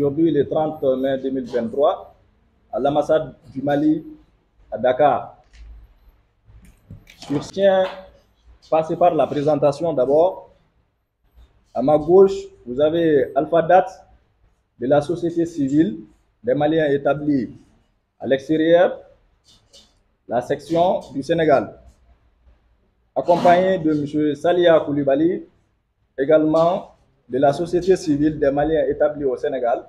aujourd'hui le 30 mai 2023 à l'ambassade du Mali à Dakar. Je tiens à passer par la présentation d'abord. À ma gauche, vous avez Alpha Date de la société civile des Maliens établis à l'extérieur, la section du Sénégal, accompagné de M. Salia Koulibaly, également de la société civile des Maliens établis au Sénégal.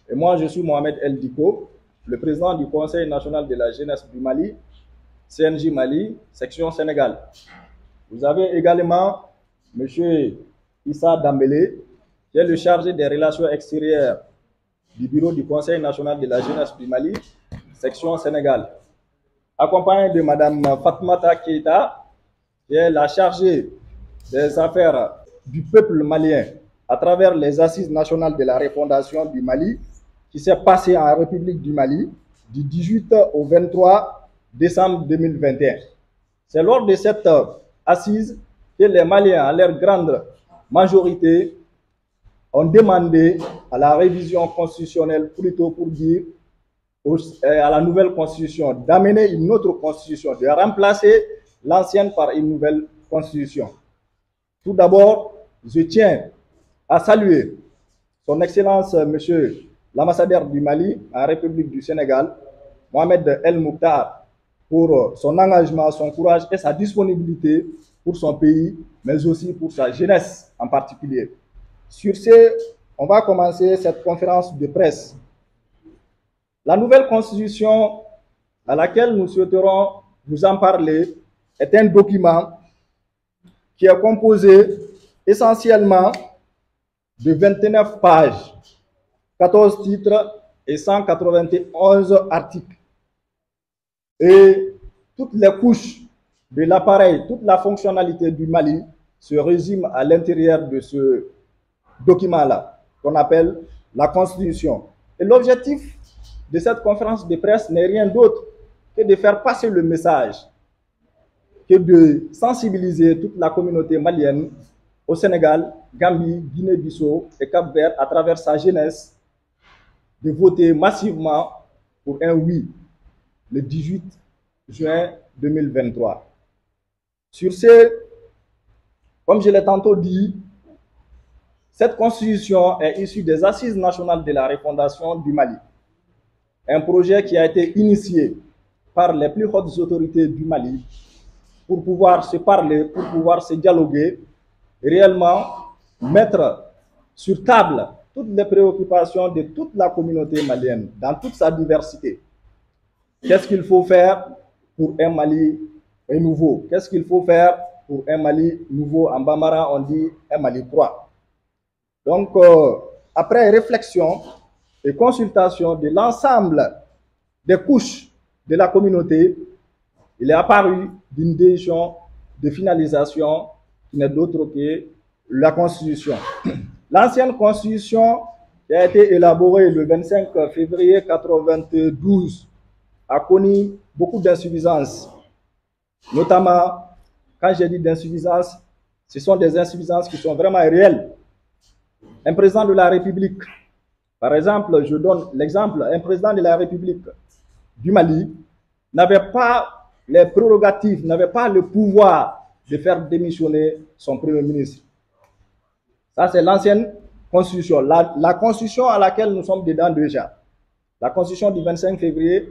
Et moi, je suis Mohamed El Diko, le président du Conseil national de la jeunesse du Mali, CNJ Mali, section Sénégal. Vous avez également M. Issa Dambélé, qui est le chargé des relations extérieures du bureau du Conseil national de la jeunesse du Mali, section Sénégal, accompagné de Mme Fatmata Keita, qui est la chargée des affaires du peuple malien à travers les assises nationales de la refondation du Mali, qui s'est passée en République du Mali du 18 au 23 décembre 2021. C'est lors de cette assise que les Maliens, en leur grande majorité, ont demandé à la révision constitutionnelle, plutôt pour dire à la nouvelle constitution, d'amener une autre constitution, de remplacer l'ancienne par une nouvelle constitution. Tout d'abord, je tiens à saluer son Excellence, Monsieur l'ambassadeur du Mali en République du Sénégal, Mohamed El Mouktar, pour son engagement, son courage et sa disponibilité pour son pays, mais aussi pour sa jeunesse en particulier. Sur ce, on va commencer cette conférence de presse. La nouvelle constitution à laquelle nous souhaiterons vous en parler est un document qui est composé essentiellement de 29 pages, 14 titres et 191 articles. Et toutes les couches de l'appareil, toute la fonctionnalité du Mali se résume à l'intérieur de ce document-là, qu'on appelle la Constitution. Et l'objectif de cette conférence de presse n'est rien d'autre que de faire passer le message, que de sensibiliser toute la communauté malienne au Sénégal, Gambie, Guinée-Bissau et Cap-Vert à travers sa jeunesse, de voter massivement pour un oui le 18 juin 2023. Sur ce, comme je l'ai tantôt dit, cette constitution est issue des assises nationales de la refondation du Mali. Un projet qui a été initié par les plus hautes autorités du Mali pour pouvoir se parler, pour pouvoir se dialoguer, et réellement mettre sur table toutes les préoccupations de toute la communauté malienne, dans toute sa diversité. Qu'est-ce qu'il faut faire pour un Mali nouveau? Qu'est-ce qu'il faut faire pour un Mali nouveau? En Bambara, on dit un Mali 3. Donc, après réflexion et consultation de l'ensemble des couches de la communauté, il est apparu d'une décision de finalisation qui n'est d'autre que la Constitution. L'ancienne Constitution qui a été élaborée le 25 février 1992 a connu beaucoup d'insuffisances. Notamment, quand j'ai dit d'insuffisance, ce sont des insuffisances qui sont vraiment réelles. Un président de la République, par exemple, je donne l'exemple, un président de la République du Mali n'avait pas les prérogatives, n'avait pas le pouvoir de faire démissionner son Premier ministre. Ça, c'est l'ancienne Constitution. La Constitution à laquelle nous sommes dedans déjà. La Constitution du 25 février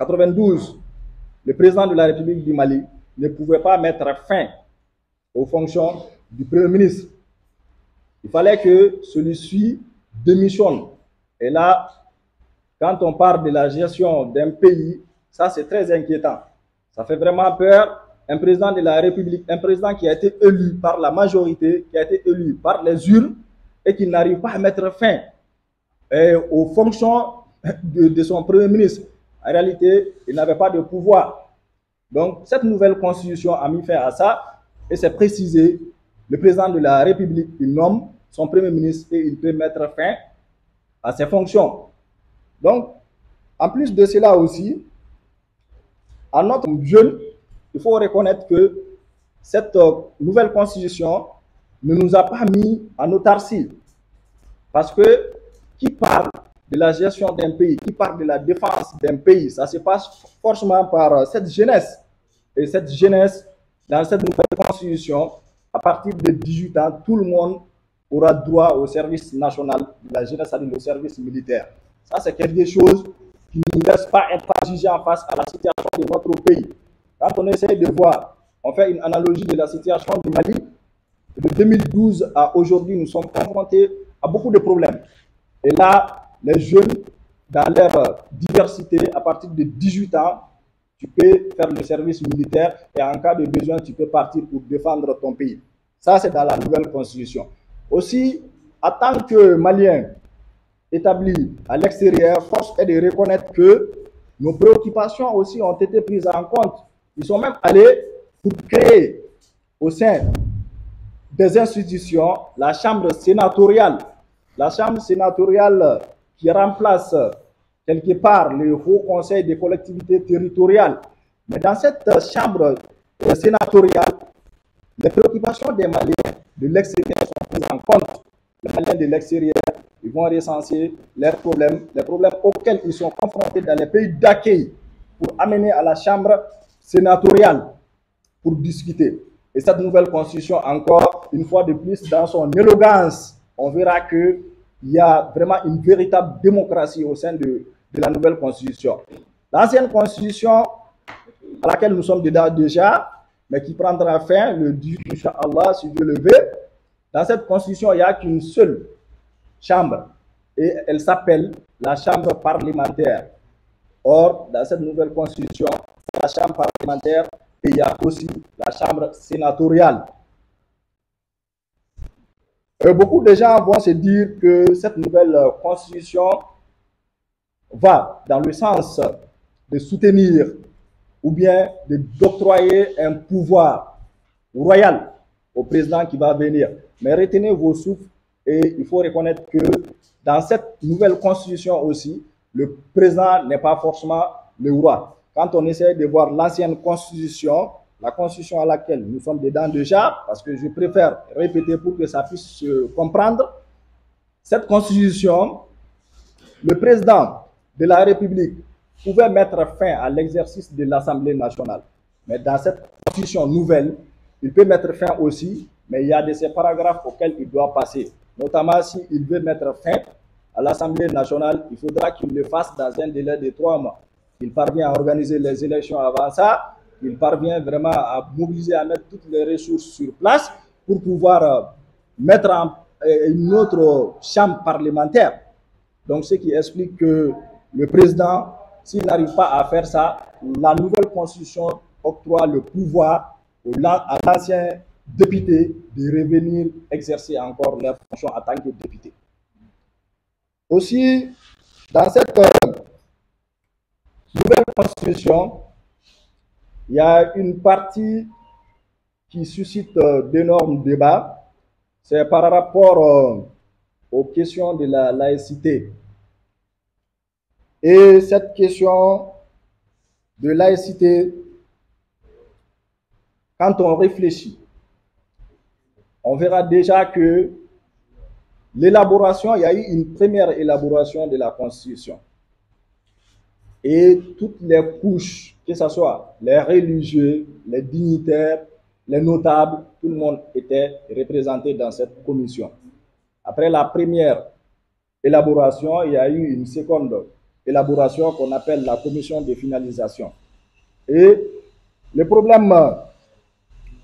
1992, le président de la République du Mali ne pouvait pas mettre fin aux fonctions du Premier ministre. Il fallait que celui-ci démissionne. Et là, quand on parle de la gestion d'un pays, ça c'est très inquiétant. Ça fait vraiment peur. Un président de la République, un président qui a été élu par la majorité, qui a été élu par les urnes et qui n'arrive pas à mettre fin aux fonctions de son Premier ministre. En réalité, il n'avait pas de pouvoir. Donc, cette nouvelle constitution a mis fin à ça et c'est précisé. Le président de la République, il nomme son Premier ministre et il peut mettre fin à ses fonctions. Donc, en plus de cela aussi, à notre jeune, il faut reconnaître que cette nouvelle constitution ne nous a pas mis en autarcie. Parce que qui parle de la gestion d'un pays, qui parle de la défense d'un pays, ça se passe forcément par cette jeunesse. Et cette jeunesse, dans cette nouvelle constitution, à partir de 18 ans, tout le monde aura droit au service national de la jeunesse, c'est-à-dire au service militaire. Ça, c'est quelque chose qui ne nous laisse pas intransigeants face à la situation de notre pays. Quand on essaie de voir, on fait une analogie de la situation du Mali, de 2012 à aujourd'hui, nous sommes confrontés à beaucoup de problèmes. Et là, les jeunes, dans leur diversité, à partir de 18 ans, tu peux faire le service militaire et en cas de besoin, tu peux partir pour défendre ton pays. Ça, c'est dans la nouvelle constitution. Aussi, en tant que Maliens établis à l'extérieur, force est de reconnaître que nos préoccupations aussi ont été prises en compte. Ils sont même allés pour créer au sein des institutions la chambre sénatoriale. La chambre sénatoriale qui remplace quelque part le Haut Conseil des collectivités territoriales. Mais dans cette chambre sénatoriale, les préoccupations des Maliens de l'extérieur sont prises en compte. Les Maliens de l'extérieur, ils vont recenser leurs problèmes, les problèmes auxquels ils sont confrontés dans les pays d'accueil pour amener à la chambre sénatoriale pour discuter. Et cette nouvelle constitution, encore une fois de plus, dans son élégance, on verra qu'il y a vraiment une véritable démocratie au sein de la nouvelle constitution. L'ancienne constitution, à laquelle nous sommes dedans déjà, mais qui prendra fin le 18, Inch'Allah, si Dieu le veut, dans cette constitution, il n'y a qu'une seule chambre et elle s'appelle la chambre parlementaire. Or, dans cette nouvelle constitution, la chambre parlementaire et il y a aussi la chambre sénatoriale. Beaucoup de gens vont se dire que cette nouvelle constitution va dans le sens de soutenir ou bien d'octroyer un pouvoir royal au président qui va venir. Mais retenez vos souffles et il faut reconnaître que dans cette nouvelle constitution aussi, le président n'est pas forcément le roi. Quand on essaie de voir l'ancienne constitution, la constitution à laquelle nous sommes dedans déjà, parce que je préfère répéter pour que ça puisse se comprendre, cette constitution, le président de la République pouvait mettre fin à l'exercice de l'Assemblée nationale. Mais dans cette constitution nouvelle, il peut mettre fin aussi, mais il y a de ces paragraphes auxquels il doit passer. Notamment s'il veut mettre fin à l'Assemblée nationale, il faudra qu'il le fasse dans un délai de 3 mois. Il parvient à organiser les élections avant ça, il parvient vraiment à mobiliser, à mettre toutes les ressources sur place pour pouvoir mettre en une autre chambre parlementaire. Donc, ce qui explique que le président, s'il n'arrive pas à faire ça, la nouvelle constitution octroie le pouvoir à l'ancien député de revenir exercer encore leur fonction en tant que député. Aussi, dans cette nouvelle constitution, il y a une partie qui suscite d'énormes débats. C'est par rapport aux questions de la laïcité. Et cette question de laïcité, quand on réfléchit, on verra déjà que l'élaboration, il y a eu une première élaboration de la Constitution. Et toutes les couches, que ce soit les religieux, les dignitaires, les notables, tout le monde était représenté dans cette commission. Après la première élaboration, il y a eu une seconde élaboration qu'on appelle la commission de finalisation. Et le problème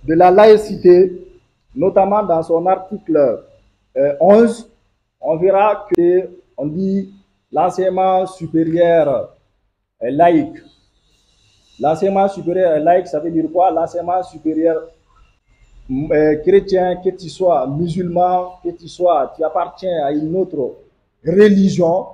de la laïcité, notamment dans son article 11, on verra qu'on dit l'enseignement supérieur est laïque. L'enseignement supérieur est laïque, ça veut dire quoi? L'enseignement supérieur chrétien, que tu sois musulman, que tu appartiens à une autre religion,